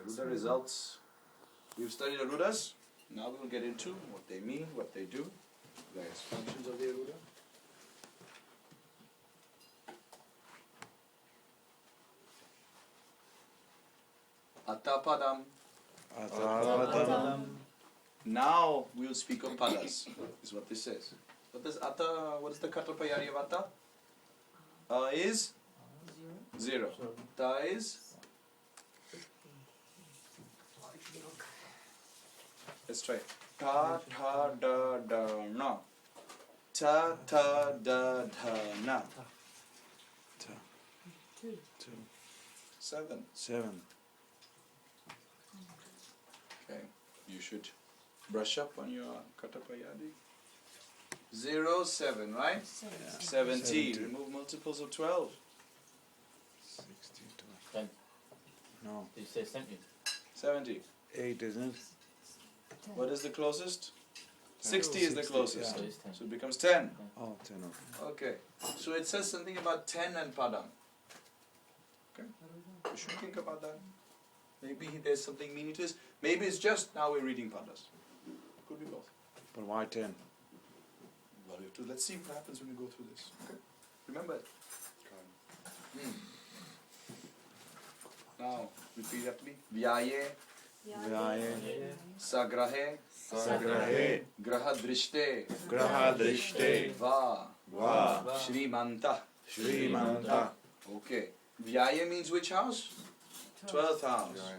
Aruda results. We've studied Arudas. Now we will get into what they mean, what they do, various functions of the Aruda. Atapadam. Atapadam. Now we will speak of padas. Is what this says. What is ata? What is the katrapayari of ata? Is 0. Ta is. Let's try. Ta ta da da na. Ta ta da da na. 7. 7. Okay. You should brush up on your katapayadi. 0, 7, right? 70. Remove multiples of 12. 60, 10. No. Did you say 70? 70. 8, isn't it? What is the closest? 10. 60 is the 60, closest. So it's 10. So it becomes 10. Oh, 10. Okay. Okay. So it says something about 10 and padam. Okay. You should think about that. Maybe there's something meaning to this. Maybe it's just now we're reading padas. Could be both. But why 10? Well, we have to, let's see what happens when we go through this. Okay. Remember it. Now, repeat after me. Vyaye, Vyaye, sagrahe, Sagrahe, graha drishte, Graha Drishte, va, Va, shrimanta. Shrimanta. Okay. Vyaye means which house? 12th house.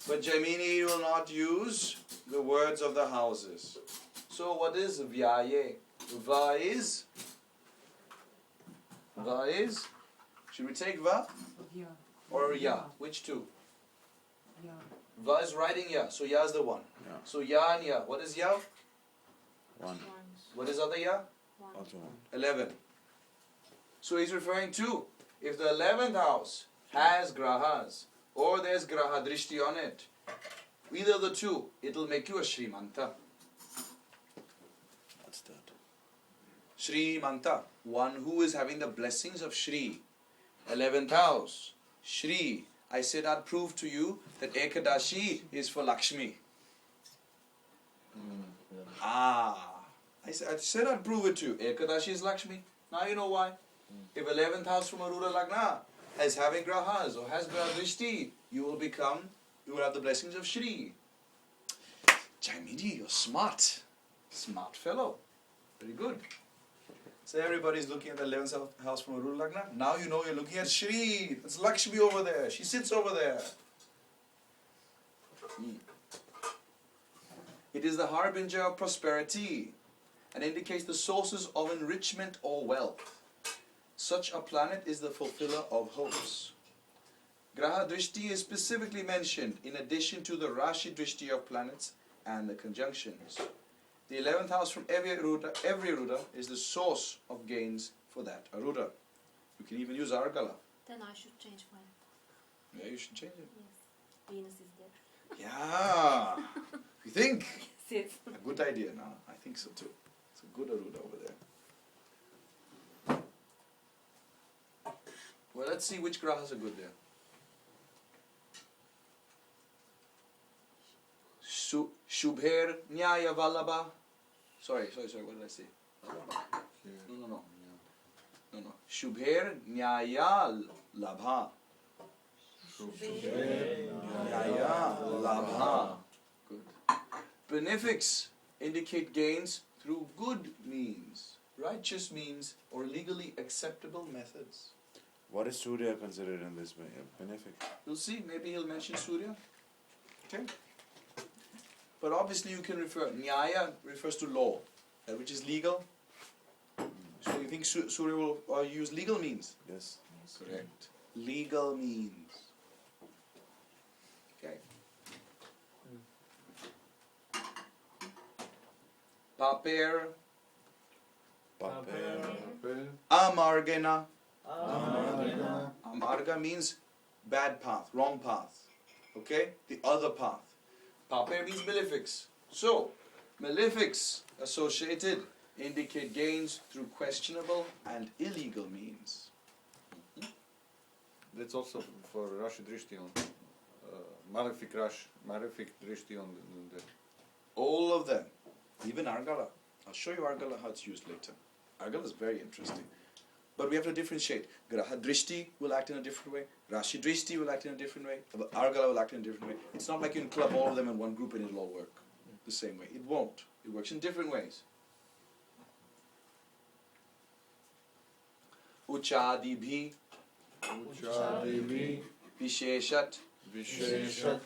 But Jaimini will not use the words of the houses. So what is Vyaye? Va is? Va is? Should we take Va or Ya? Which two? Va is writing Ya, so Ya is the one. Yeah. So Ya and Ya. What is Ya? 1. What is other Ya? Also 1. 11. So he's referring to, if the 11th house has grahas, or there's graha drishti on it, either of the two, it'll make you a Shrimanta. What's that? Shrimanta, one who is having the blessings of Shri. 11th house, Shri. I said I'd prove to you that Ekadashi is for Lakshmi. I said I'd prove it to you. Ekadashi is Lakshmi. Now you know why. If 11th house from Aruda Lagna is having grahas or has graha drishti, you will have the blessings of Shri. Jaimini, you're smart. Smart fellow. Very good. So everybody's looking at the 11th house from Aruda Lagna. Now you know you're looking at Shri. That's Lakshmi over there. She sits over there. It is the harbinger of prosperity and indicates the sources of enrichment or wealth. Such a planet is the fulfiller of hopes. Graha Drishti is specifically mentioned in addition to the Rashi Drishti of planets and the conjunctions. The 11th house from every Aruda is the source of gains for that Aruda. You can even use Argala. Then I should change mine. Yeah, you should change it. Yes. Venus is there. Yeah. You think? Yes. A good idea, no? I think so too. It's a good Aruda over there. Well, let's see which grahas are good there. Shubher Nyaya Vallabha. Sorry, what did I say? No. Shubher Nyaya Labha. Nyaya Labha. Good. Benefics indicate gains through good means, righteous means, or legally acceptable methods. What is Surya considered in this benefic? We'll see. Maybe he'll mention Surya. Okay. But obviously you can refer, Nyaya refers to law, that which is legal. So you think Surya will use legal means? Yes. Correct. Legal means. Okay. Paper. Paper. Amargena. Amarga means bad path, wrong path. Okay? The other path. Paper means malefics. So, malefics associated indicate gains through questionable and illegal means. That's also for Rashi Drishti on Malefic drishti on the All of them. Even Argala. I'll show you Argala how it's used later. Argala is very interesting. But we have to differentiate. Graha Drishti will act in a different way. Rashi Drishti will act in a different way. Argala will act in a different way. It's not like you can club all of them in one group and it'll all work the same way. It won't. It works in different ways. Uchadi bhi, Uchadivi Visheshat, Visheshat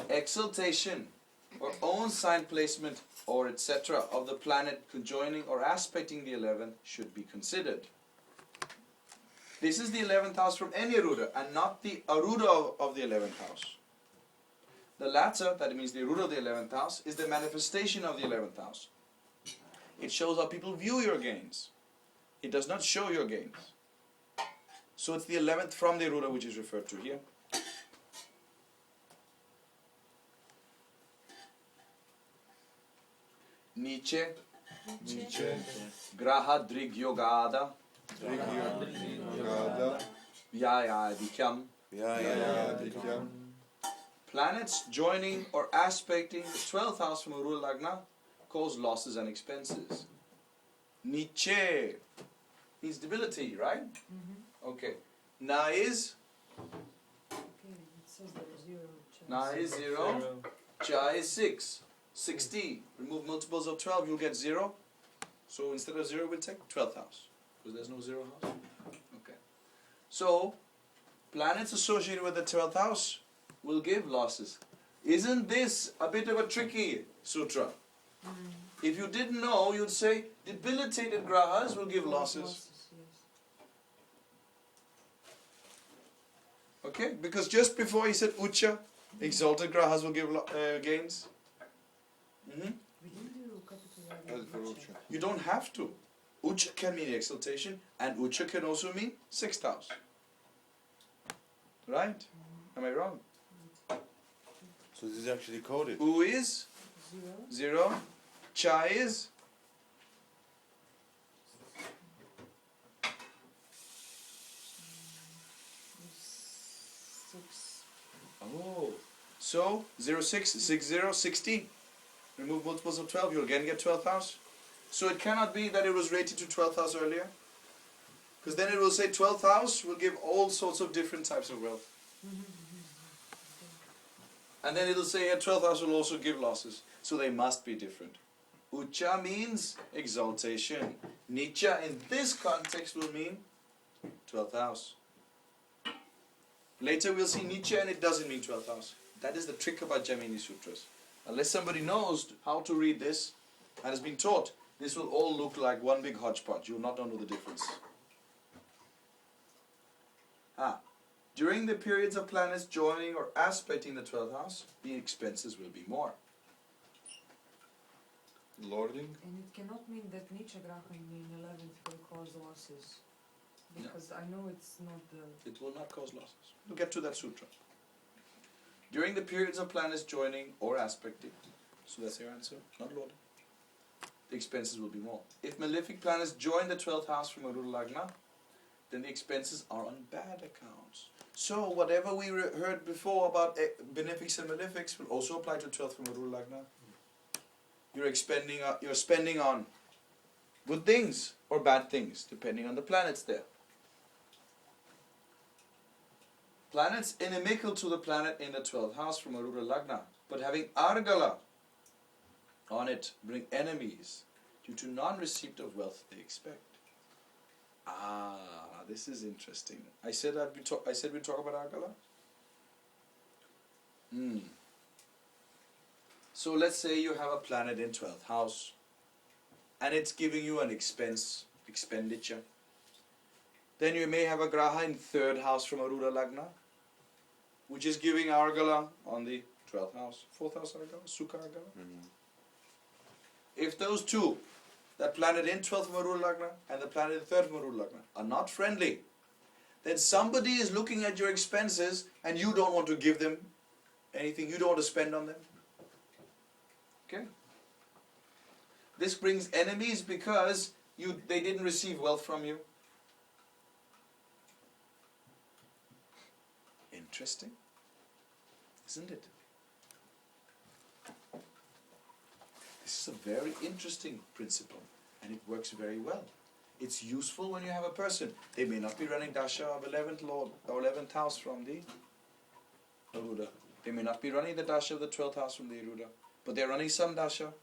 exaltation or own sign placement or etc. of the planet conjoining or aspecting the 11th should be considered. This is the 11th house from any Aruda and not the Aruda of the 11th house. The latter, that means the Aruda of the 11th house, is the manifestation of the 11th house. It shows how people view your gains. It does not show your gains. So it's the 11th from the Aruda which is referred to here. Nietzsche, Nietzsche Graha Drigyogada, Yada Vyayadikyam. Yadikyam Planets joining or aspecting the 12th house from Aruda Lagna cause losses and expenses. Nietzsche means debility, right? Okay. Na is? Na is 0. Cha is 6. 60. Remove multiples of 12, you'll get 0. So instead of 0, we'll take 12th house. Because there's no 0 house. Okay. So, planets associated with the 12th house will give losses. Isn't this a bit of a tricky sutra? If you didn't know, you'd say debilitated grahas will give losses. Okay? Because just before he said ucha, exalted grahas will give gains. You don't have to. Ucha can mean exaltation, and ucha can also mean 6th house. Right? Am I wrong? So this is actually coded. U is 0. Cha is oh. So 0, 6, 6, 0, 60. Remove multiples of 12, you'll again get 12th house. So it cannot be that it was rated to 12th house earlier. Because then it will say 12th house will give all sorts of different types of wealth. And then it'll say 12th house will also give losses. So they must be different. Ucha means exaltation. Nicha in this context will mean 12th house. Later we'll see Nicha and it doesn't mean 12th house. That is the trick about Jaimini Sutras. Unless somebody knows how to read this and has been taught, this will all look like one big hodgepodge. You will not know the difference. During the periods of planets joining or aspecting the 12th house, the expenses will be more. Lording? And it cannot mean that Nietzsche Graham in 11th will cause losses. Because I know it's not the... It will not cause losses. We'll get to that sutra. During the periods of planets joining or aspecting, so that's your answer, not Lord, the expenses will be more. If malefic planets join the 12th house from Aruda Lagna, then the expenses are on bad accounts. So whatever we heard before about benefics and malefics will also apply to 12th from Aruda Lagna. You're spending on good things or bad things, depending on the planets there. Planets inimical to the planet in the 12th house from Aruda Lagna, but having Argala on it, bring enemies due to non-receipt of wealth they expect. This is interesting. I said we'd talk about Argala. So let's say you have a planet in 12th house, and it's giving you an expenditure. Then you may have a graha in 3rd house from Aruda Lagna, which is giving Argala on the 12th house. 4th house Argala, Sukha Argala. If those two, that planet in 12th from Aruda Lagna and the planet in 3rd from Aruda Lagna, are not friendly, then somebody is looking at your expenses and you don't want to give them anything, you don't want to spend on them. Okay? This brings enemies because they didn't receive wealth from you. Interesting. Isn't it? This is a very interesting principle, and it works very well. It's useful when you have a person. They may not be running dasha of 11th lord or 11th house from the Aruda. They may not be running the dasha of the 12th house from the Aruda, but they're running some dasha.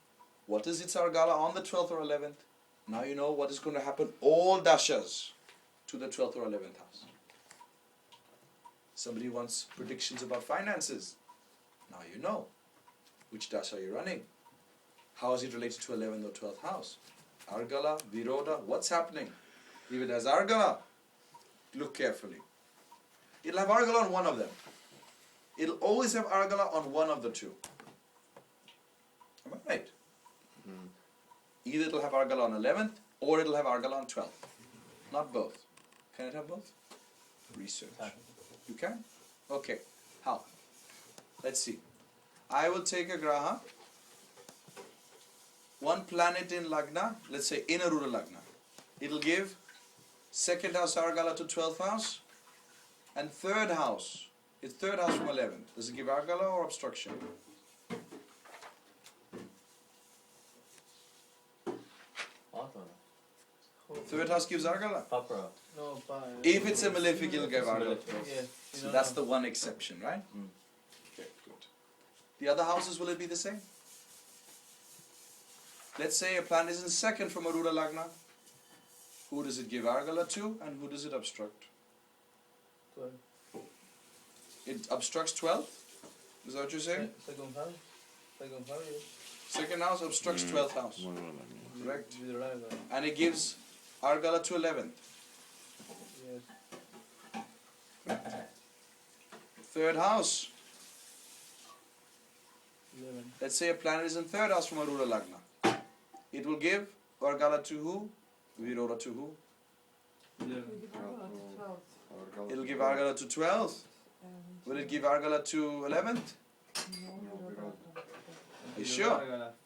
What is its argala on the 12th or 11th? Now you know what is going to happen. All dashas to the 12th or 11th house. Somebody wants predictions about finances. Now you know which dasha you're running. How is it related to 11th or 12th house? Argala, Viroda, what's happening? If it has Argala, look carefully. It'll have Argala on one of them. It'll always have Argala on one of the two. Am I right? Either it'll have Argala on 11th or it'll have Argala on 12th. Not both. Can it have both? Research. You can? Okay. How? Let's see. I will take a graha. One planet in Lagna, let's say in Aruda Lagna. It'll give second house Argala to 12th house and third house. It's third house from 11th. Does it give Argala or obstruction? Third house gives Argala. No, If it's a malefic, it'll give Argala. Yes. So that's the one exception, right? Okay, good. The other houses, will it be the same? Let's say a planet is in second from Aruda Lagna. Who does it give Argala to and who does it obstruct? 12. It obstructs 12th? Is that what you're saying? Second house. Second house, yes. Second house obstructs 12th house. Correct. With the right one. And it gives Argala to 11th. Yes. Third house. 11. Let's say a planet is in third house from Aruda Lagna. It will give Argala to who? Viroda to who? 11. We give Argala to 12th. It'll give Argala to 12th. And Will it give Argala to 11th? no, Viroda. Are you sure?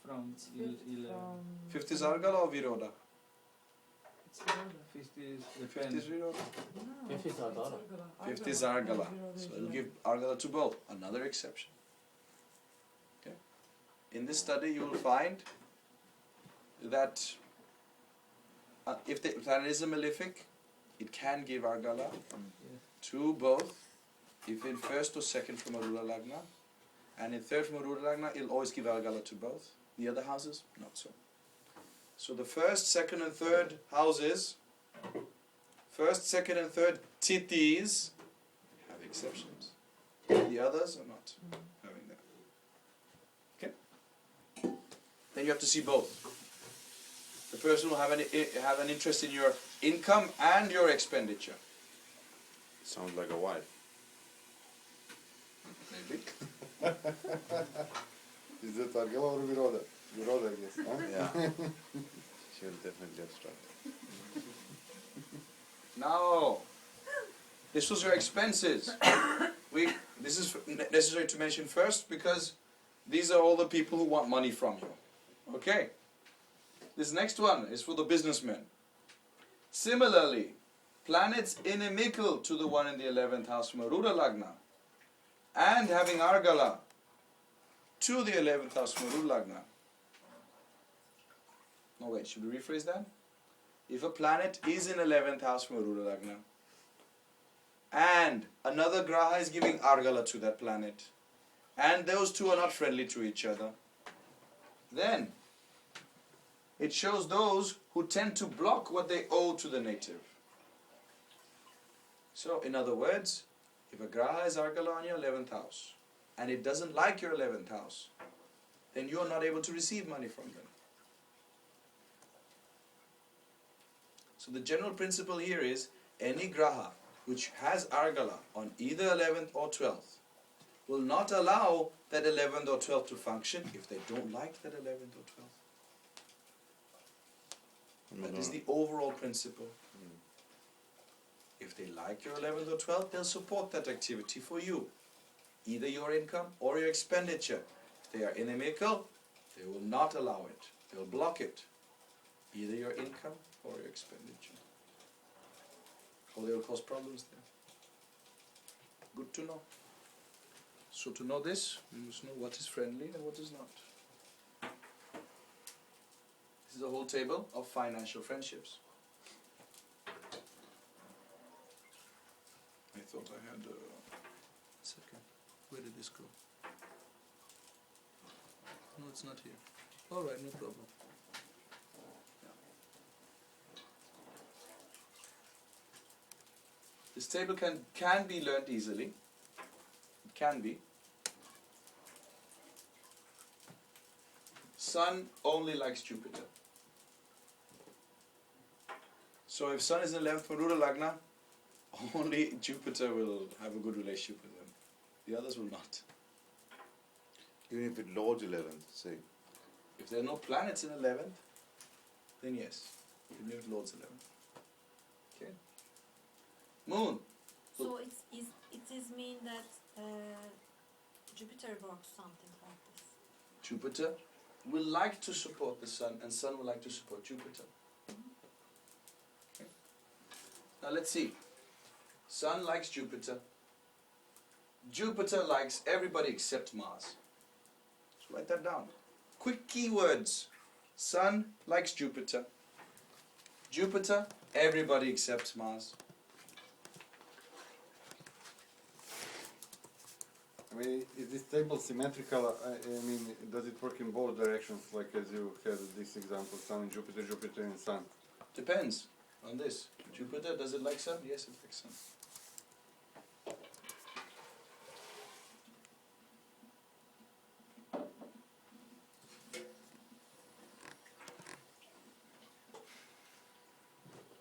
From It's fifth 11. from... 5th is Argala or Viroda? It's Viroda. 5th is the 5th pen. is Viroda. No, Fifth is it's Argala. 5th is Argala. and Viroda So is it'll 11th. give Argala to both. Another exception. Okay. In this study you will find that if the planet is a malefic, it can give Argala to both. If in first or second from Aruda Lagna, and in third from Aruda Lagna, it'll always give Argala to both. The other houses, not so. So the first, second and third houses, first, second and third titis have exceptions. The others are not having that. Okay? Then you have to see both. The person will have an interest in your income and your expenditure. Sounds like a wife. Maybe. Is it Argala or Viroda? Viroda, I guess. Huh? Yeah. She will definitely obstruct. Now, this was your expenses. This is necessary to mention first because these are all the people who want money from you. Okay. This next one is for the businessmen. Similarly, planets inimical to the one in the 11th house from Aruda Lagna and having Argala to the 11th house from Aruda Lagna. No, wait, should we rephrase that? If a planet is in 11th house from Aruda Lagna and another graha is giving Argala to that planet and those two are not friendly to each other, then it shows those who tend to block what they owe to the native. So, in other words, if a graha is Argala on your 11th house and it doesn't like your 11th house, then you are not able to receive money from them. So the general principle here is any graha which has Argala on either 11th or 12th will not allow that 11th or 12th to function if they don't like that 11th or 12th. That is the overall principle. If they like your 11th or 12th, they'll support that activity for you. Either your income or your expenditure. If they are inimical, they will not allow it. They'll block it. Either your income or your expenditure. Or they will cause problems there. Good to know. So to know this, we must know what is friendly and what is not. This is a whole table of financial friendships. I thought I had a second. Where did this go? No, it's not here. All right, no problem. Yeah. This table can be learned easily. It can be. Sun only likes Jupiter. So if Sun is in 11th Maruda Lagna, only Jupiter will have a good relationship with them. The others will not. Even if it Lord's 11th, say. If there are no planets in 11th, then yes. Even if Lord's 11th. Okay. Moon. So it is mean that Jupiter works something like this. Jupiter will like to support the Sun, and Sun will like to support Jupiter. Okay. Now let's see. Sun likes Jupiter. Jupiter likes everybody except Mars. So write that down. Quick keywords. Sun likes Jupiter. Jupiter, everybody except Mars. I mean, is this table symmetrical? I mean, does it work in both directions, like as you had this example, Sun and Jupiter, Jupiter and Sun? Depends on this. Jupiter, does it like Sun? Yes, it likes Sun.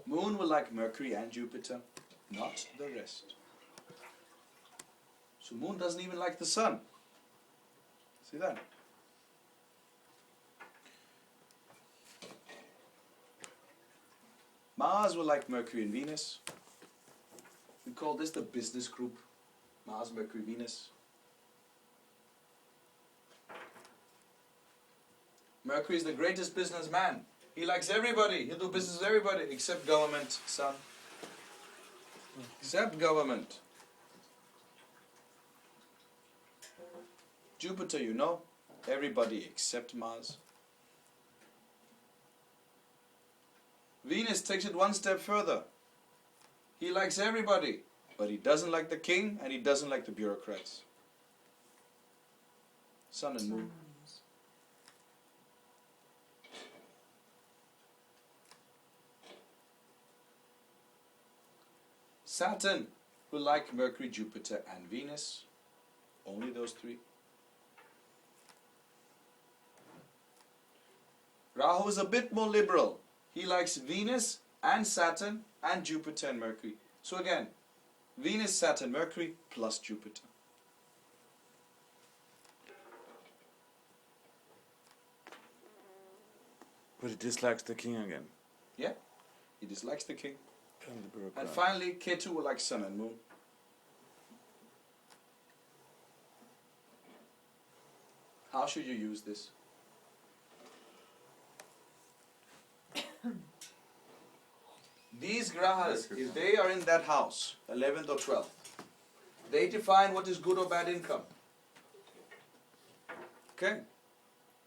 Moon will like Mercury and Jupiter, not the rest. So Moon doesn't even like the Sun. See that? Mars will like Mercury and Venus. We call this the business group. Mars, Mercury, Venus. Mercury is the greatest businessman. He likes everybody. He'll do business with everybody except government, Sun. Except government. Jupiter, you know, everybody except Mars. Venus takes it one step further. He likes everybody, but he doesn't like the king and he doesn't like the bureaucrats. Sun and Moon. Saturn will like Mercury, Jupiter and Venus. Only those three. Rahu is a bit more liberal. He likes Venus and Saturn and Jupiter and Mercury. So again, Venus, Saturn, Mercury plus Jupiter. But he dislikes the king again. Yeah, he dislikes the king. And the bureaucrat. And finally, Ketu will like Sun and Moon. How should you use this? These grahas, if they are in that house, 11th or 12th, they define what is good or bad income. Okay?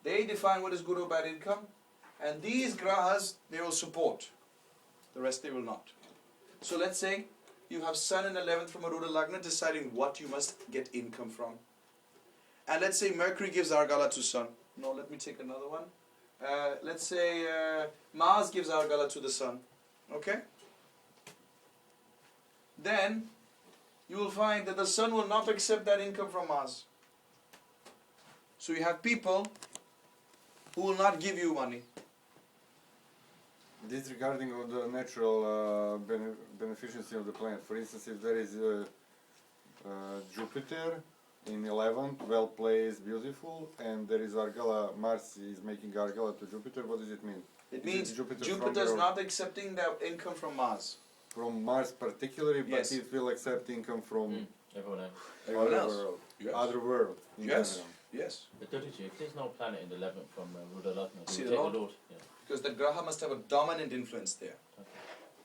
They define what is good or bad income, and these grahas, they will support. The rest they will not. So let's say you have Sun in 11th from Aruda Lagna deciding what you must get income from. And let's say Mercury gives Argala to Sun. No, let me take another one. Let's say Mars gives Argala to the Sun. Okay? Then you will find that the Sun will not accept that income from Mars. So you have people who will not give you money. This regarding of the natural beneficiency of the planet. For instance, if there is Jupiter in 11th, well placed, beautiful, and there is Argala, Mars is making Argala to Jupiter, what does it mean? It means Jupiter Jupiter's not accepting the income from Mars. From Mars particularly, but Yes. it will accept income from Everyone else. Everyone other else. world. Yes. Other world in Yes. general. Yes. But don't you, if there's no planet in the 11th from Ruda Lagna, See we the take Lord? the Lord. Yeah. Because the Graha must have a dominant influence there. Okay.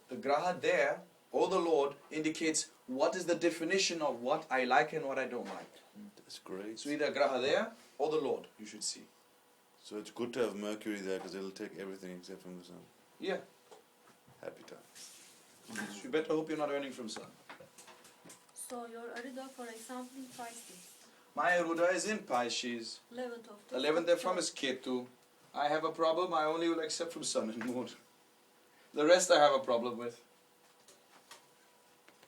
The Graha there, or the Lord, indicates what is the definition of what I like and what I don't like. That's great. So either Graha there or the Lord, you should see. So it's good to have Mercury there because it'll take everything except from the sun. Yeah. Happy time. You better hope you're not earning from Sun. So your Arida, for example, in Pisces, My Aruda is in Pisces. 11th of the 11th they're from is Ketu. I have a problem, I only will accept from Sun and Moon. The rest I have a problem with.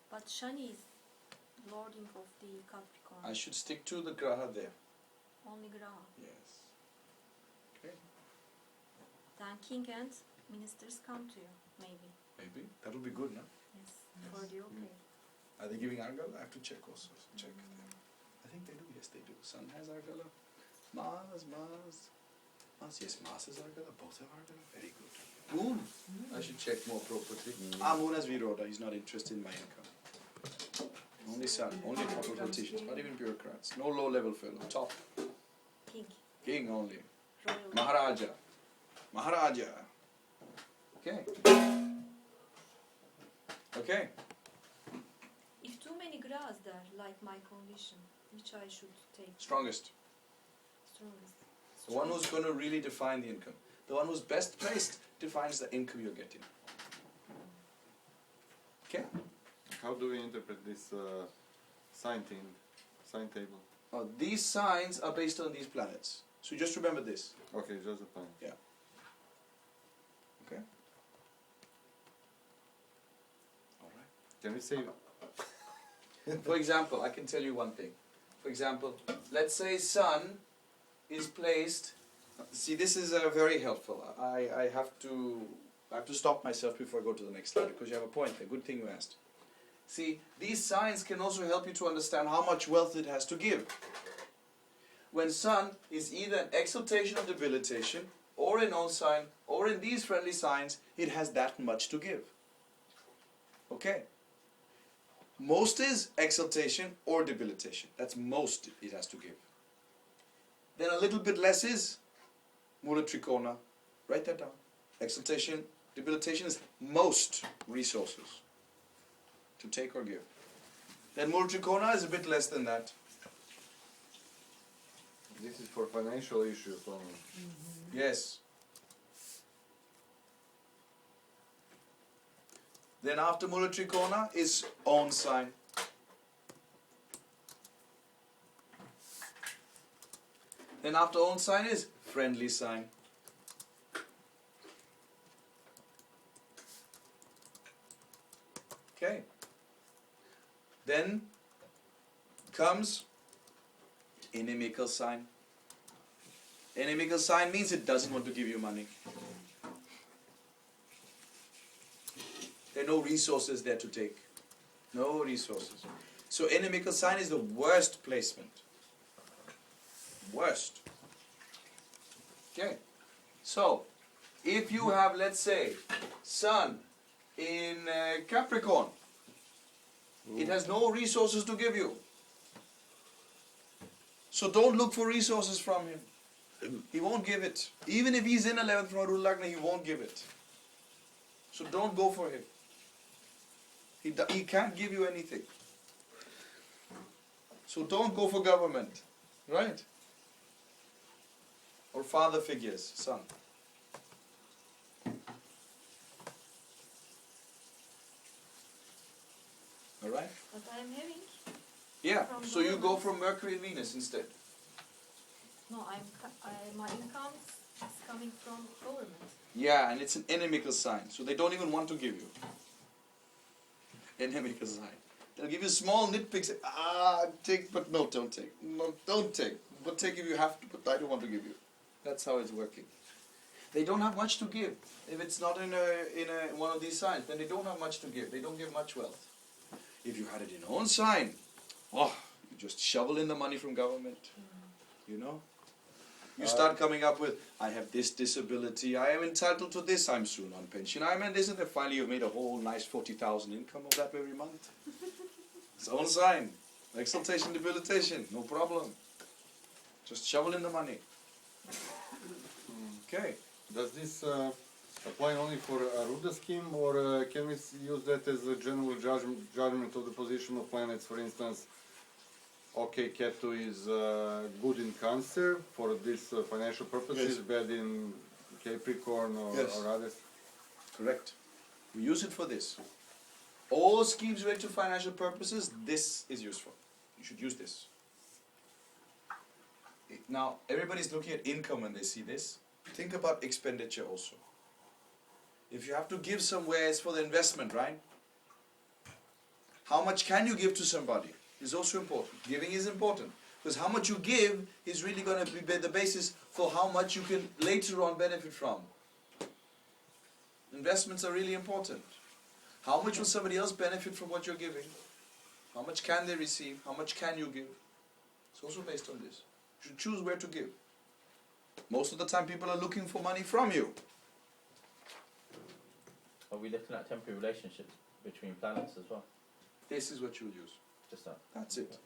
But Shani is lording of the Capricorn. I should stick to the Graha there. Only Graha. Yes. Okay. Then king and ministers come to you, maybe. Maybe. That'll be good, no? Yes. For the okay. Are they giving Argala? I have to check also. Check. I think they do. Yes, they do. Sun has Argala. Mars. Yes, Mars has Argala. Both have Argala. Very good. Moon. I should check more appropriately. Moon has Viroda. He's not interested in my income. Only Sun. Only proper politicians. Not even bureaucrats. No low-level fellow. Top. King. King only. Royal. Maharaja. Okay. Okay. If too many Grahas there, like my condition, which I should take Strongest. strongest. The one who's going to really define the income. The one who's best placed defines the income you're getting. Okay? How do we interpret this sign table? These signs are based on these planets. So just remember this. Okay, just the plan. Okay? Alright. Can we say For example, I can tell you one thing. For example, let's say Sun is placed. See, this is very helpful. I have to stop myself before I go to the next slide because you have a point there. Good thing you asked. See, these signs can also help you to understand how much wealth it has to give. When Sun is either an exaltation or debilitation, or an own sign, or in these friendly signs, it has that much to give. Okay? Most is exaltation or debilitation. That's most it has to give. Then a little bit less is Mula Trikona. Write that down. Exaltation, debilitation is most resources to take or give. Then Mula Trikona is a bit less than that. this is for financial issues only? Yes. Then after Mula Trikona is own sign. Then after own sign is friendly sign. Okay. Then comes inimical sign. Inimical sign means it doesn't want to give you money. There are no resources there to take. No resources. So inimical sign is the worst placement. Worst. Okay. So, if you have, let's say, Sun in Capricorn, it has no resources to give you. So don't look for resources from him. He won't give it. Even if he's in 11th from Arul Lagna, he won't give it. So don't go for him. He can't give you anything. So don't go for government. Right? Or father figures, Son. Alright? But I am having, Yeah, From so you go government. from Mercury and Venus instead. no, my income is coming from government. Yeah, and it's an inimical sign, so they don't even want to give you. Inimical sign. They'll give you small nitpicks. Take, but no, don't take. No, don't take. But take if you have to, but I don't want to give you. That's how it's working. They don't have much to give. If it's not in one of these signs, then they don't have much to give. They don't give much wealth. If you had it in own sign, you just shovel in the money from government. You know? You start coming up with, I have this disability, I am entitled to this, I'm soon on pension, I'm in this, and then finally you've made a whole nice 40,000 income of that every month. It's own sign. Exaltation, debilitation, no problem. Just shovel in the money. Okay. Does this apply only for a Ruda scheme, or can we use that as a general judgment of the position of planets? For instance, okay, Ketu is good in Cancer for this financial purposes, Yes. bad in Capricorn Yes. or others. Correct. We use it for this. All schemes related to financial purposes, this is useful. You should use this. Now, everybody's looking at income when they see this. Think about expenditure also. If you have to give somewhere, it's for the investment, right? How much can you give to somebody is also important. Giving is important. Because how much you give is really going to be the basis for how much you can later on benefit from. Investments are really important. How much will somebody else benefit from what you're giving? How much can they receive? How much can you give? It's also based on this. You should choose where to give. Most of the time people are looking for money from you. Are we looking at temporary relationships between planets as well? This is what you'll use. Just that. That's it.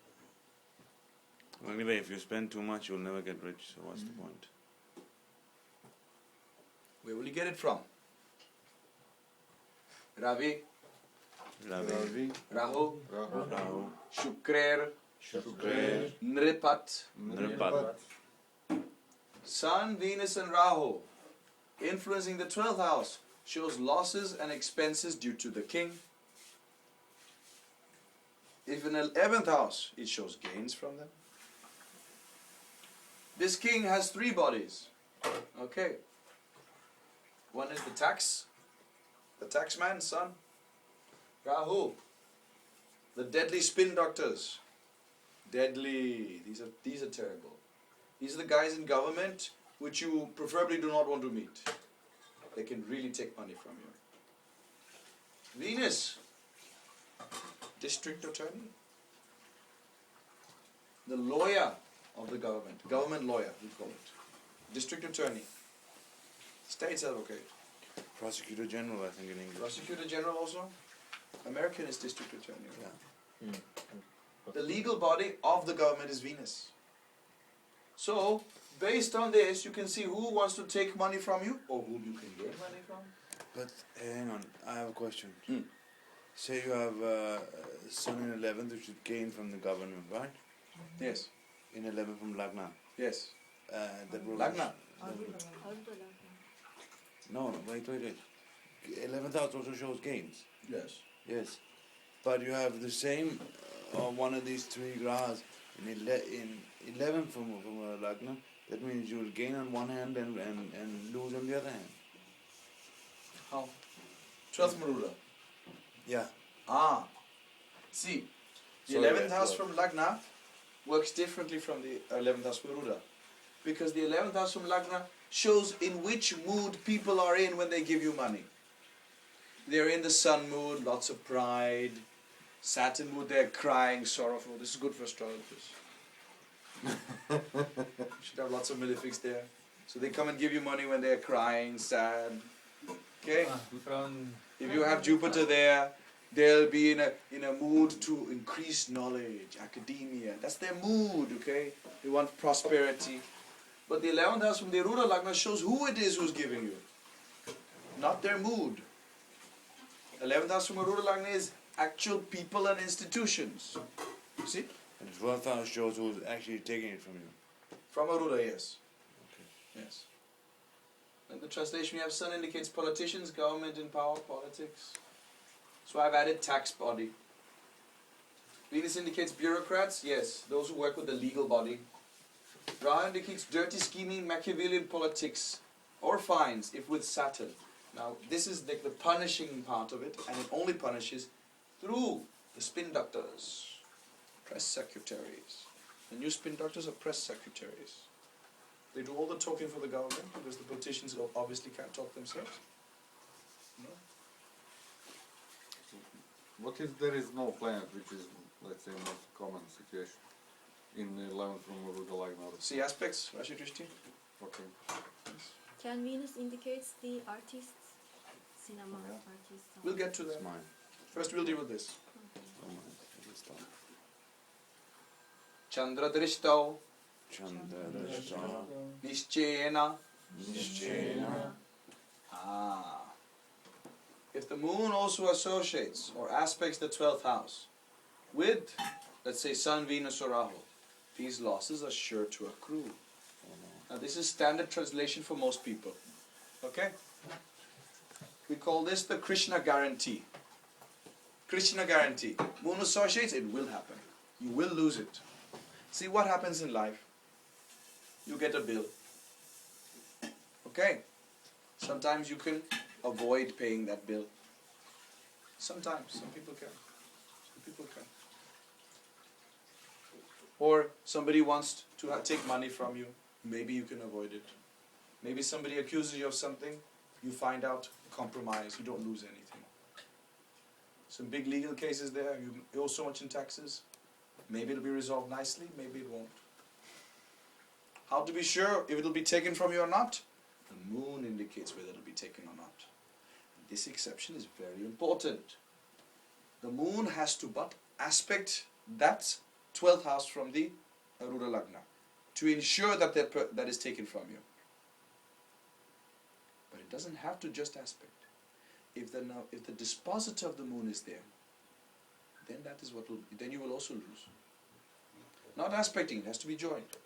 Anyway, if you spend too much, you'll never get rich. So what's the point? Where will you get it from? Ravi, Ravi, Rahu, Rahu, Rahu, Shukrer, Shukra, Nripat. Nripat. Sun, Venus and Rahu influencing the 12th house shows losses and expenses due to the king. If in the 11th house, it shows gains from them. This king has 3 bodies. Okay. One is the taxman, Sun. Rahu, the deadly spin doctors. Deadly. These are terrible. These are the guys in government which you preferably do not want to meet. They can really take money from you. Venus, district attorney. The lawyer of the government lawyer, we call it. District attorney. State's advocate. Prosecutor General, I think, in English. Prosecutor general also. American is district attorney. Yeah. The legal body of the government is Venus. So, based on this, you can see who wants to take money from you or whom you can get money from. But hang on, I have a question. Hmm. Say you have Sun in 11th, which is gain from the government, right? Yes. In 11 from Lagna. Yes. That will Lagna. No, wait. 11th house also shows gains. Yes. Yes. But you have the same, one of these 3 grahas in 11 from Lagna. That means you will gain on one hand and lose on the other hand. How? 12th Marula. Yeah. See, the Sorry, 11th house Lord. from Lagna works differently from the 11th house from Marula. Because the 11th house from Lagna shows in which mood people are in when they give you money. They're in the sun mood, lots of pride. Saturn mood, they're crying, sorrowful. This is good for astrologers. Should have lots of malefics there. So they come and give you money when they're crying, sad. Okay? From If you have Jupiter there, they'll be in a mood to increase knowledge, academia. That's their mood, okay? They want prosperity. But the 11th house from the Arudha Lagna shows who it is who's giving you, not their mood. 11th house from Arudha Lagna is actual people and institutions. You see? And 12th house shows who's actually taking it from you. From Arudha, yes. Okay. Yes. In the translation we have Sun indicates politicians, government in power, politics. So I've added tax body. Venus indicates bureaucrats, yes, those who work with the legal body. Rahu indicates dirty scheming, Machiavellian politics, or fines if with Saturn. Now this is the punishing part of it, and it only punishes through the spin doctors, press secretaries. The new spin doctors are press secretaries. They do all the talking for the government because the politicians obviously can't talk themselves. No? what if there is no planet, which is, let's say, most common situation in 11th from Ruda Lagna? See aspects, Rashi Drishti? Okay. Can Venus indicates the artists? Cinema artists? We'll get to It's that. mine. First we'll deal with this. Oh, mine. It's done. Chandra Drishtau, Chandra Drishta. Nischena. Nischena. If the moon also associates or aspects the 12th house with let's say Sun, Venus or Rahu, these losses are sure to accrue. Now this is standard translation for most people. Okay? We call this the Krishna guarantee. Krishna guarantee. Moon associates, it will happen. You will lose it. See what happens in life. You get a bill. Okay? Sometimes you can avoid paying that bill. Sometimes. Some people can. Some people can. Or somebody wants to take money from you. Maybe you can avoid it. Maybe somebody accuses you of something. You find out, compromise. You don't lose anything. Some big legal cases there. You owe so much in taxes. Maybe it'll be resolved nicely. Maybe it won't. How to be sure if it'll be taken from you or not? The moon indicates whether it'll be taken or not. This exception is very important. The moon has to but aspect that 12th house from the Arudha Lagna to ensure that that is taken from you. But it doesn't have to just aspect. If the dispositor of the moon is there, then that is what then you will also lose. Not aspecting, it has to be joined.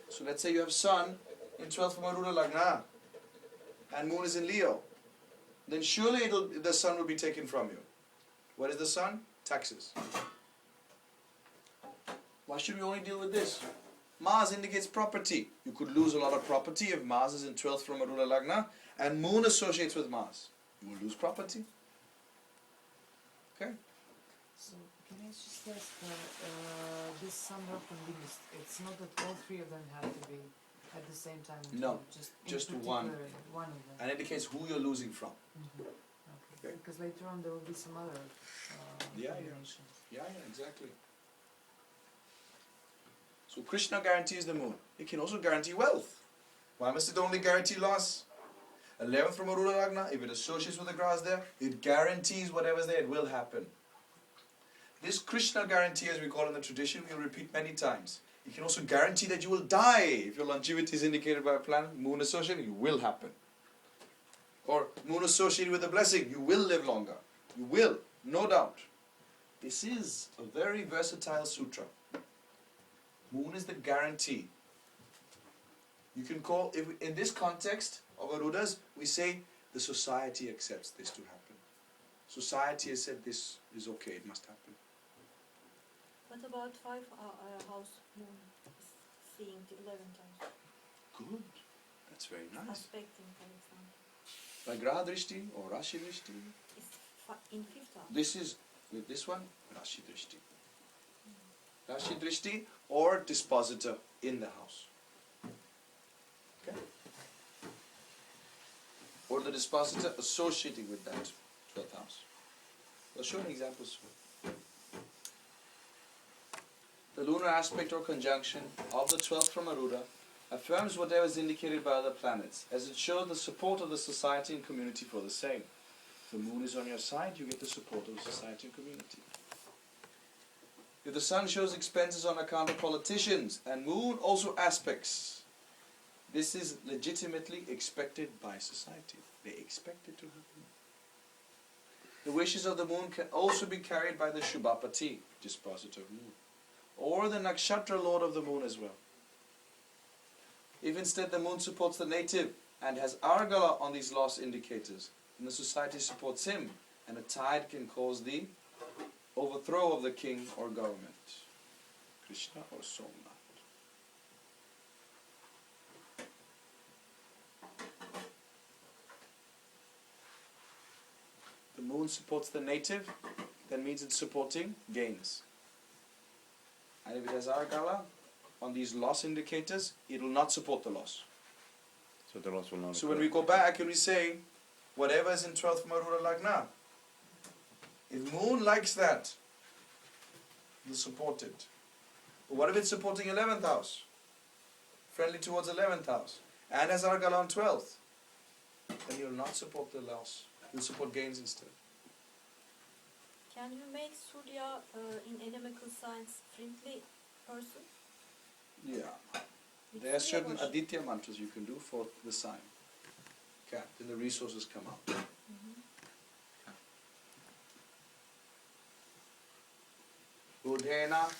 So let's say you have Sun in 12th from Arudha Lagna and moon is in Leo. Then surely the Sun will be taken from you. What is the Sun? Taxes. Why should we only deal with this? Mars indicates property. You could lose a lot of property if Mars is in 12th from Arudha Lagna and moon associates with Mars. You will lose property. Okay? So can I just ask, this Sun, Rahu and Venus, it's not that all three of them have to be at the same time? No, just just one. One of them. And it indicates who you're losing from. Mhm. Okay. Okay. Because later on there will be some other Yeah. combinations. Yeah, exactly. So Krishna guarantees the moon. It can also guarantee wealth. Why must it only guarantee loss? 11th from Arudha Lagna, if it associates with the grass there, it guarantees whatever's there, it will happen. This Krishna guarantee, as we call it in the tradition, we'll repeat many times. It can also guarantee that you will die. If your longevity is indicated by a planet, moon associated, it will happen. Or moon associated with a blessing, you will live longer. You will, no doubt. This is a very versatile sutra. Moon is the guarantee. You can call, in this context of Arudas, we say the society accepts this to happen. Society has said this is okay, it must happen. What about 5 house moon is seeing the 11th house? Good. That's very nice. Aspecting, for example. By Graha Drishti or Rashi Drishti. It's in 5th house. This is, with this one, Rashi Drishti. Rashi Drishti or dispositor in the house. Okay? Or the dispositor associating with that 12th house. I'll show an example soon. The lunar aspect or conjunction of the 12th from Arudha affirms whatever is indicated by other planets, as it shows the support of the society and community for the same. The moon is on your side, you get the support of the society and community. If the sun shows expenses on account of politicians and moon also aspects, this is legitimately expected by society. They expect it to happen. The wishes of the moon can also be carried by the Shubhapati, dispositor of moon, or the Nakshatra lord of the moon as well. If instead the moon supports the native and has Argala on these loss indicators, then the society supports him, and a tide can cause the overthrow of the king or government. Krishna or Somnath. The moon supports the native, that means it's supporting gains. And if it has Argala on these loss indicators, it will not support the loss. So the loss will not So when occur. we go back and we say, whatever is in 12th from Arudha Lagna, if moon likes that, will support it. But what if it's supporting 11th house? Friendly towards 11th house. And has Argala on 12th? Then you'll not support the loss. You'll support gains instead. Can you make Surya in anatomical science friendly person? Yeah. With There are Surya certain worship? Aditya mantras you can do for the sign. Okay. Then the resources come out. Mhm. Budhena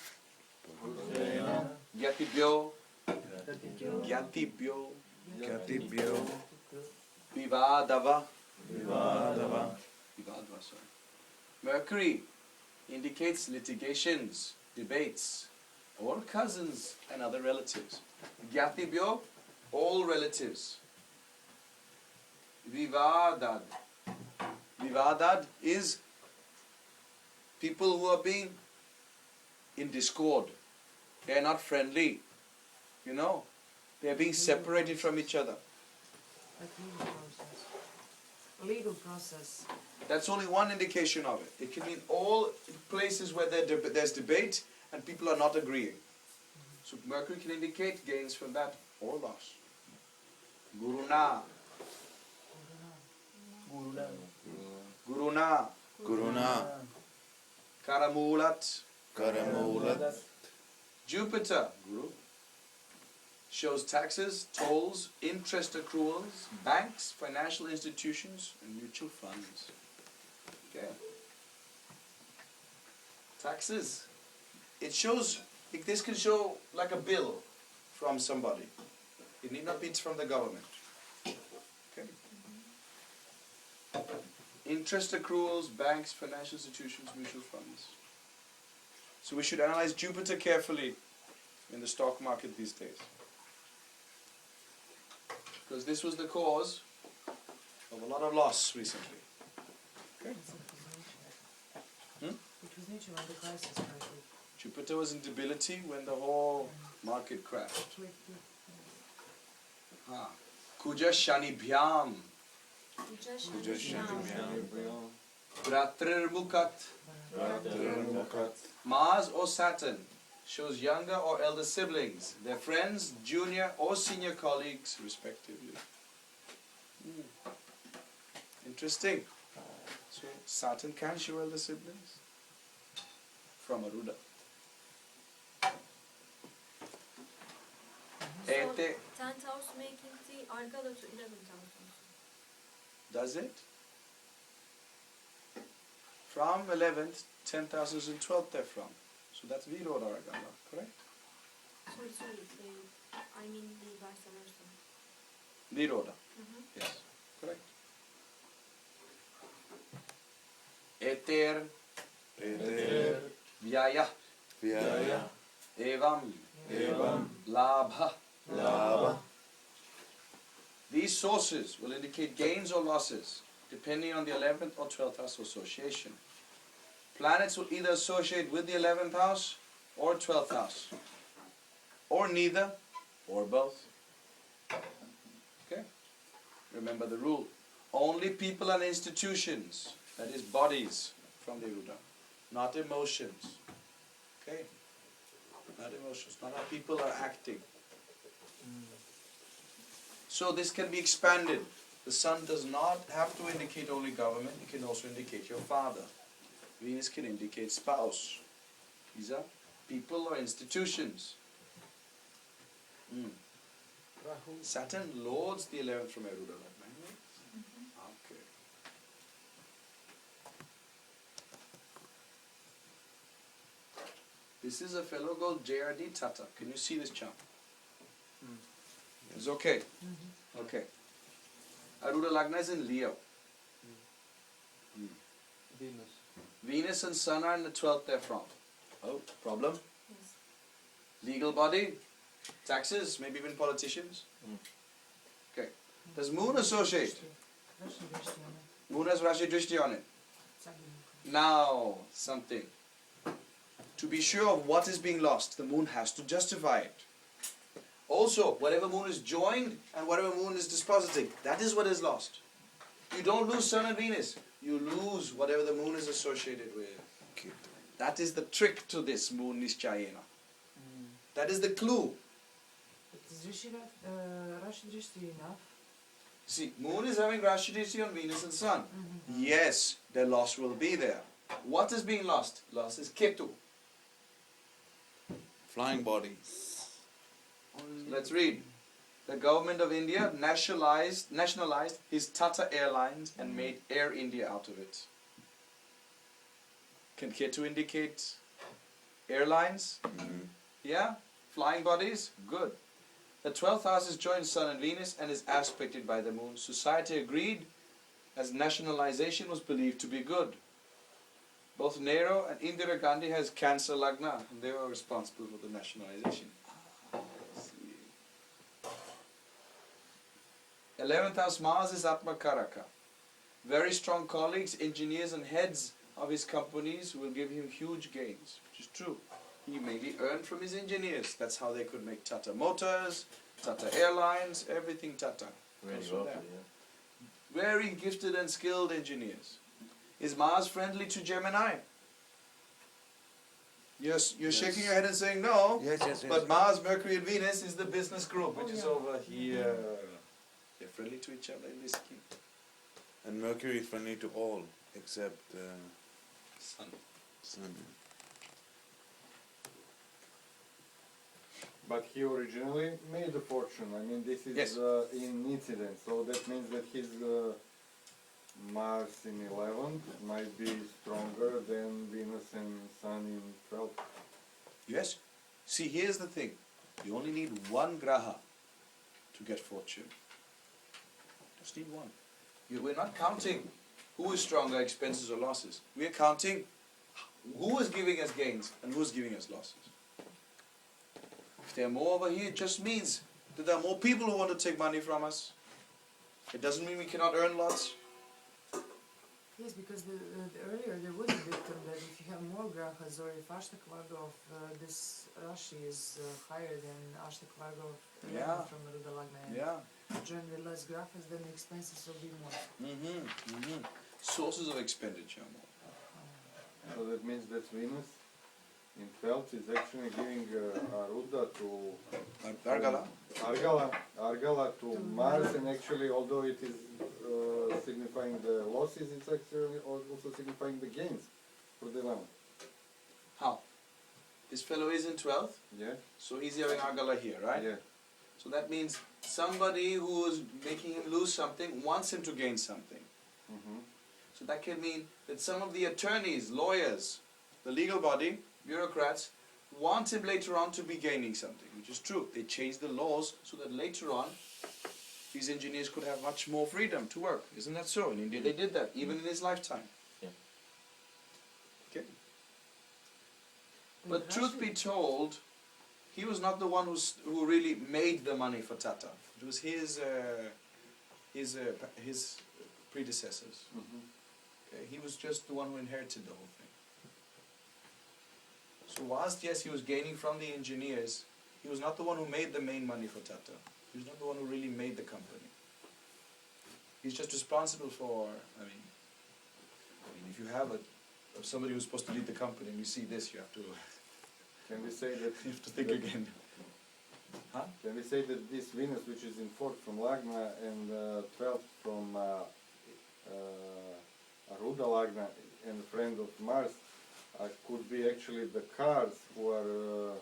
Gyatibhyo, Gyatibhyo, Katibhyo, Vivadava, Vivadava. Vivadava, sorry. Mercury indicates litigations, debates, or cousins and other relatives. Gyatibhyo, all relatives. Vivadad. Vivadad is people who are being in discord. They are not friendly. You know, they are being separated from each other. Like legal process. Legal process. That's only one indication of it. It can mean all places where there's debate and people are not agreeing. So Mercury can indicate gains from that or loss. Guruna. Guruna. Guruna, Karamulat. Karamulat, Jupiter. Guru. Shows taxes, tolls, interest accruals, banks, financial institutions, and mutual funds. Okay. Taxes. It shows, this can show like a bill from somebody. It need not be from the government. Okay. Interest accruals, banks, financial institutions, mutual funds. So we should analyze Jupiter carefully in the stock market these days. Because this was the cause of a lot of loss recently. Okay. It was nature. Hmm? It was nature when the crisis started. Jupiter was in debility when the whole market crashed. Ah. Kuja Shani Bhyam. Kuja Shani Ratrir Mukat. Bhyam, Mars or Saturn shows younger or elder siblings, their friends, junior or senior colleagues, respectively. Interesting. So Saturn can show elder siblings from Aruda. So Ete, 10th house making the Argala to 11th house. does it? From 11th, 10th house is in 12th they're from. So that's Viroda Argala, correct? Sorry, I mean the vice versa. Viroda, Mhm. yes, correct. Eter, Eter, Vyaya, Vyaya, Evam, Evam, Labha. Lava. These sources will indicate gains or losses depending on the 11th or 12th house association. Planets will either associate with the 11th house or 12th house, or neither, or both. Okay? Remember the rule. Only people and institutions, that is bodies from the Ruda, not emotions. Okay? Not emotions, not how people are acting. So this can be expanded. The sun does not have to indicate only government, it can also indicate your father. Venus can indicate spouse. These are people or institutions. Saturn lords the 11th from Aruda. Okay. This is a fellow called JRD Tata. Can you see this chart? It's okay. Okay. Aruda Lagna is in Leo. Venus. Venus and Sun are in the 12th they're from. Oh, problem? Yes. Legal body, taxes, maybe even politicians. Okay. Does Moon associate? Russian Drishti on it. Moon has Rashi Drishti on it. Exactly. Now, something. To be sure of what is being lost, the Moon has to justify it. Also, whatever Moon is joined and whatever Moon is dispositing, that is what is lost. You don't lose Sun and Venus. You lose whatever the Moon is associated with. That is the trick to this Moon Nischayena. That is the clue. But is Russian Drishti enough? See, Moon is having Rashi Drishti on Venus and Sun. Yes, the loss will be there. What is being lost? Loss is Ketu. Flying body. Let's read. The government of India nationalized his Tata Airlines and made Air India out of it. Can Ketu indicate airlines? Yeah? Flying bodies? Good. The 12th house is joined Sun and Venus and is aspected by the moon. Society agreed as nationalization was believed to be good. Both Nehru and Indira Gandhi has Cancer Lagna, and they were responsible for the nationalization. 11th house Mars is Atma Karaka. Very strong colleagues, engineers and heads of his companies will give him huge gains, which is true. He maybe earned from his engineers. That's how they could make Tata Motors, Tata Airlines, everything Tata. Really Comes from wealthy, there. yeah. Very gifted and skilled engineers. Is Mars friendly to Gemini? Yes, you're Yes. shaking your head and saying no, Yes, yes, yes. but Mars, Mercury and Venus is the business group, which Oh, is yeah. over here. They're friendly to each other in this scheme. And Mercury is friendly to all except Sun. Sun. But he originally made a fortune. I mean, this is Yes. in incident, so that means that his Mars in 11th might be stronger than Venus and Sun in 12th. Yes. See, here's the thing. You only need one graha to get fortune. Just need one. We're not counting who is stronger, expenses or losses. We're counting who is giving us gains and who's giving us losses. If there are more over here, it just means that there are more people who want to take money from us. It doesn't mean we cannot earn lots. Yes, because the earlier there was a big term that if you have more grahas or if Ashtaka Varga of this Rashi is higher than Ashtaka Varga of 11 Yeah. from Ruda Lagna and Yeah. join less grahas, then the expenses will be more. Sources of expenditure more. So that means that Venus in 12th is actually giving Aruda to Argala? Argala to To Mars, Mars. and actually, although it is signifying the losses, it's actually also signifying the gains for the 11th. How? This fellow is in 12th, Yeah, so he's having Argala here, right? yeah. So that means somebody who is making him lose something wants him to gain something. Mm-hmm. So that can mean that some of the attorneys, lawyers, the legal body, bureaucrats, want him later on to be gaining something, which is true. They changed the laws so that later on these engineers could have much more freedom to work. Isn't that so? In India they did that, even in his lifetime. Yeah. Okay. And But truth be Rashi- told, he was not the one who really made the money for Tata. It was his predecessors. Mm-hmm. Okay, he was just the one who inherited the whole thing. So whilst yes, he was gaining from the engineers, he was not the one who made the main money for Tata. He was not the one who really made the company. He's just responsible for. I mean, if you have somebody who's supposed to lead the company and you see this, you have to Can we say that? you have to think again. Huh? Can we say that this Venus, which is in 4th from Lagna and 12th from Aruda Lagna and friend of Mars, could be actually the cars who are,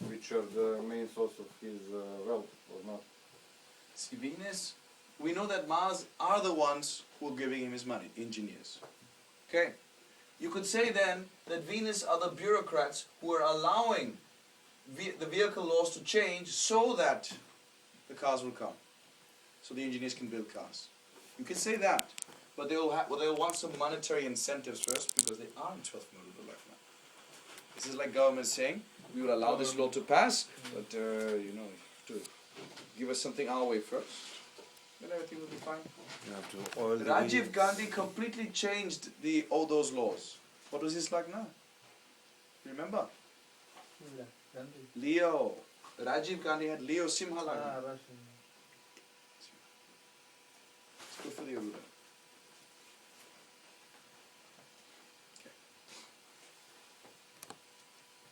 which are the main source of his wealth, or not? See, Venus, we know that Mars are the ones who are giving him his money, engineers. Okay? You could say then that Venus are the bureaucrats who are allowing the vehicle laws to change so that the cars will come. So the engineers can build cars. You can say that. But they'll want some monetary incentives first because they are in 12th Maruda Lagna. This is like government saying, we will allow this law to pass, but you have to give us something our way first. Then everything will be fine. You have to oil the Rajiv wheels. Gandhi completely changed all those laws. What was his Lagna? Remember? Yeah, Gandhi. Leo. Rajiv Gandhi had Leo Simha Lagna. Russian. It's good for the Aruda.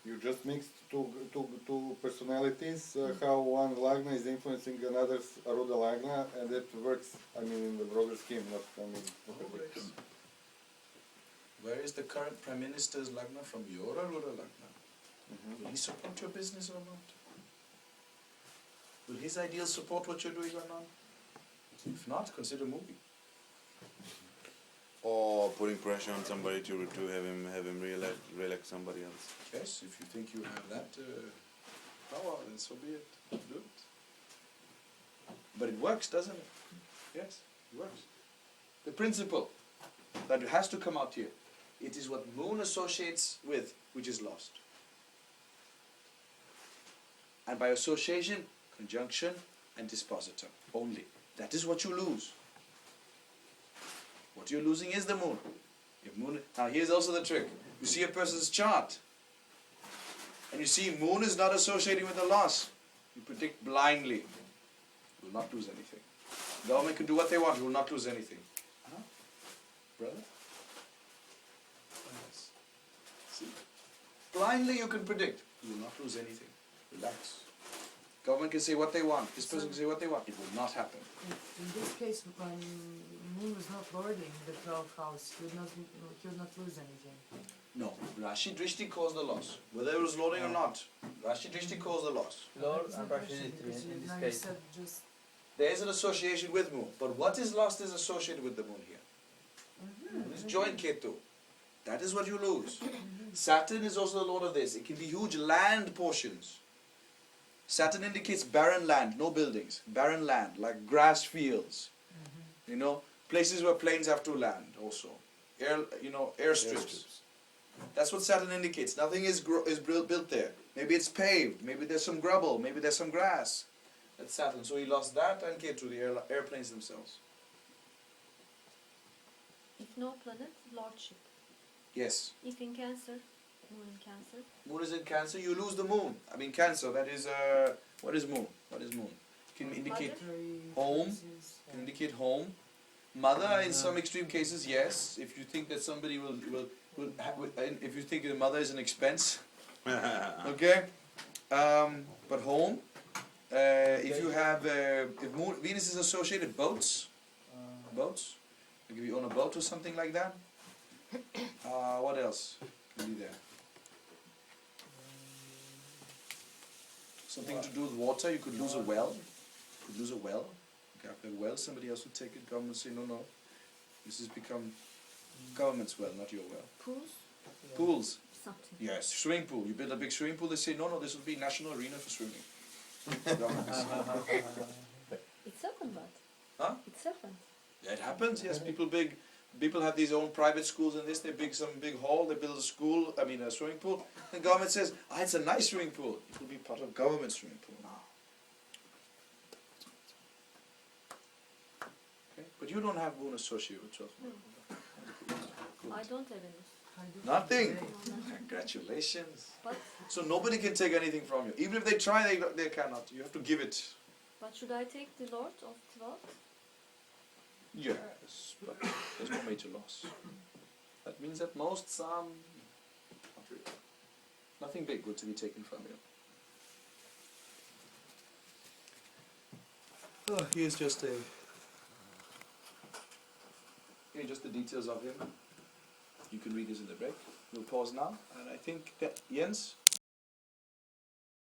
You just mixed two personalities, how one Lagna is influencing another's Aruda Lagna, and that works, I mean, in the broader scheme, not, I mean, Always. Where is the current Prime Minister's Lagna from your Aruda Lagna? Mhm. Will he support your business or not? Will his ideals support what you're doing or not? If not, consider moving. Or putting pressure on somebody to have him re-elect somebody else. Yes, if you think you have that Oh well, then so be it. Do it. But it works, doesn't it? Yes, it works. The principle that has to come out here. It is what moon associates with which is lost. And by association, conjunction and dispositor only. That is what you lose. What you're losing is the moon. If moon. Now here's also the trick. You see a person's chart, and you see moon is not associating with the loss. You predict blindly. You will not lose anything. Government can do what they want. You will not lose anything. Huh? Brother? Yes. See? Blindly you can predict. You will not lose anything. Relax. Government can say what they want. This person can say what they want. It will not happen. In this case, when moon was not lording the 12th house, he would not lose anything. No. Rashi Drishti caused the loss. Whether it was lording or not, Rashi Drishti caused the loss. Lord It's and not Rashi question, Ditri because in now this you case. said just There is an association with moon. But what is lost is associated with the moon here. Moon is joint Ketu. That is what you lose. Saturn is also the lord of this. It can be huge land portions. Saturn indicates barren land, no buildings. Barren land, like grass fields. You know, places where planes have to land also. Airstrips. That's what Saturn indicates. Nothing is built there. Maybe it's paved. Maybe there's some grubble. Maybe there's some grass. That's Saturn. So he lost that and Ketu, the airplanes themselves. If no planet, lordship. Yes. If in Cancer, moon in Cancer. Moon is in Cancer, you lose the moon. I mean Cancer, that is, what is moon? What is moon? Can indicate home. Can indicate home. Mother, in some extreme cases, yes. If you think that somebody will if you think the mother is an expense, okay. But home. If you have, if moon, Venus is associated boats. Boats. Like if you own a boat or something like that. What else can be there? Something to do with water. You could lose a well. You could lose a well. Okay, after a well, somebody else would take it. Government say no. This has become government's well, not your well. Pools, Pools. something. Yes, swimming pool. You build a big swimming pool. They say no. This will be national arena for swimming. Government will say, It's open, but. Huh? It's open. yeah, it happens. Yes, people have these own private schools and this. They build some big hall. They build a school. I mean a swimming pool. The government says, it's a nice swimming pool. It will be part of government swimming pool now. Okay, but you don't have moon associated with 12th. No. I don't have Venus. Nothing. No, nothing. Congratulations. But So nobody can take anything from you. Even if they try, they cannot. You have to give it. But should I take the Lord of 12? Yes, but there's no major loss. That means at most some, not really. Nothing big good to be taken from you. Oh, here's just the details of him. You can read this in the break. We'll pause now, and I think that Jens,